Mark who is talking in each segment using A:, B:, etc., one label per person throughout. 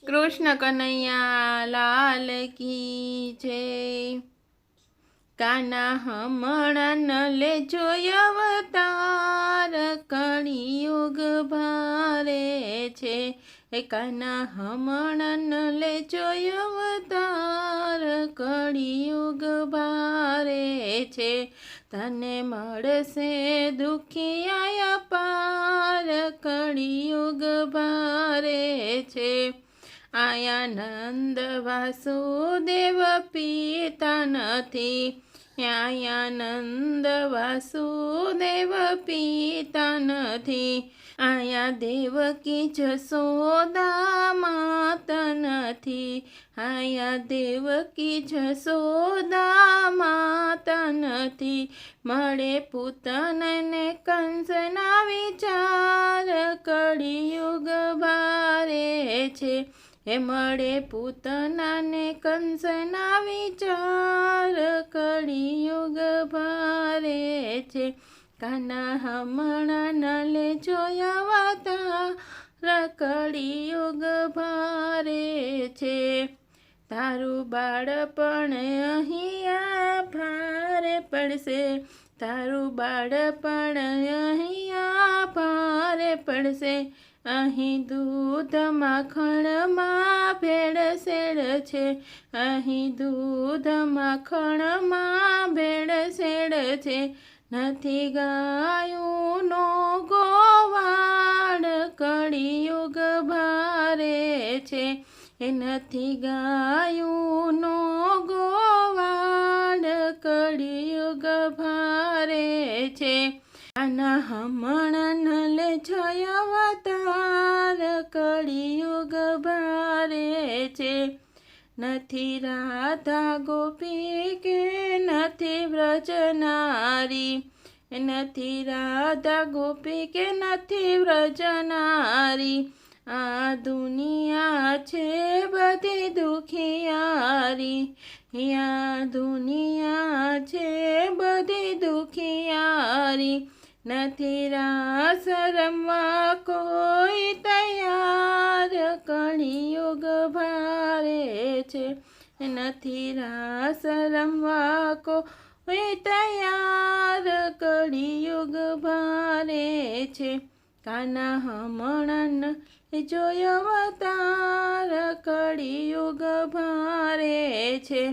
A: कृष्ण कन्हैया लाल की जय। काना हमणन ले जोय अवतार कलियुग भारे छे। काना हमणन ले जोय अवतार कलियुग भारे छे। तने मळशे दुखिया पार कलियुग भारे छे। आया नंद वासुदेव पिता नथी। आया नंद वासुदेव पिता नथी। आया देवकी जसोदा माता नथी। आया देवकी जसोदा माता नथी। मळे पूतनने कंसना विचार कलियुग भारे छे। हे मळे पूतनाने कंसना विचार कलियुग भारे छे। काना हमणन ले जोय अवतार कलियुग भारे छे। तारू बाळपण अहिया भारे पड़शे। तारू बाळपण अहिया भारे पड़शे। अहीं दूध माखण मां भेड़सेड़ छे। अहीं दूध माखण मां भेड़सेड़ छे। नथी गायूनो गोवाड़ कलियुग भारे छे। नथी गायूनो गोवाड़ कलियुग भारे छे। काना हमणन ले जोय अवतार कलियुग भारे छे। नथी राधा गोपी के नथी व्रज नारी। नथी राधा गोपी के नथी व्रज नारी। आ दुनिया छे बधी दुखियारी। या दुनिया छे बधी दुखियारी। नथी रास रमवा कोई तैयार कलियुग भारे छे। नथी रास रमवा कोई तैयार कलियुग भारे छे। काना हमणन जोय अवतार कलियुग भारे छे।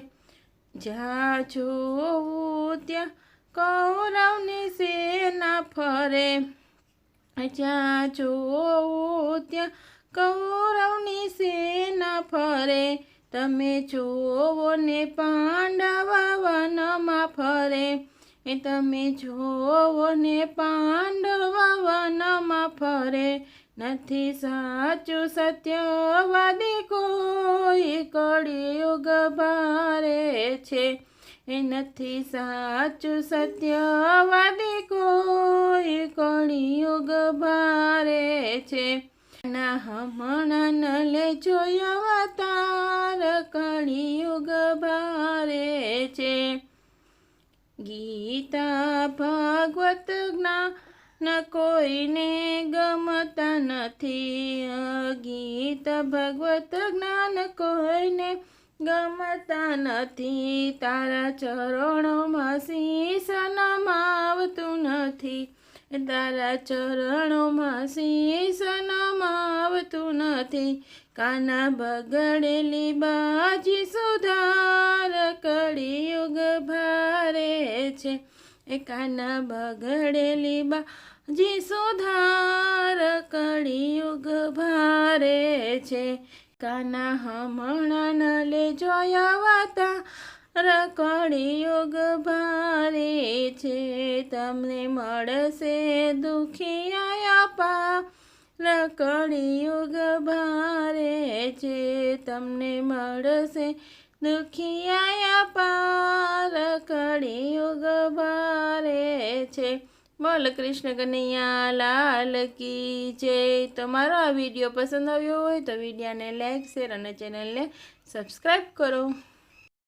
A: ज्यां जोवुं त्यां कौरवनी सेना फरे। ज्यां जोवुं त्यां कौरवनी सेना फरे। तमे जोवो ने पांडव वनमा फरे। तमे जोवो ने पांडव वनमा फरे। नथी साचुं सत्यवादी कोई कलियुग भारे छे। नथी साचुं सत्यवादी कोई कलियुग भारे छे। काना हमणन ले जोय अवतार कलियुग भारे छे। गीता भागवत ज्ञान कोईने गमता नथी। गीता भागवत ज्ञान कोईने गमता नथी। तारा चरणोमां शीश नमावतुं नथी। तारा चरणोमां शीश नमावतुं नथी। काना बगड़ेली बाजी सुधार कलियुग भारे छे। काना बगड़ेली बाजी सुधार कलियुग भारे छे। काना हमणन ले जोय अवतार कलियुग भारे छे। तमने मळशे दुखिया पार कलियुग भारे छे। तमने मळशे दुखिया पार कलियुग भारे छे। बोल कृष्ण कन्हैया लाल की जय। तमारो आ विडियो पसंद आव्यो होय तो विडियो ने लाइक शेर अने चेनल ने सब्सक्राइब करो।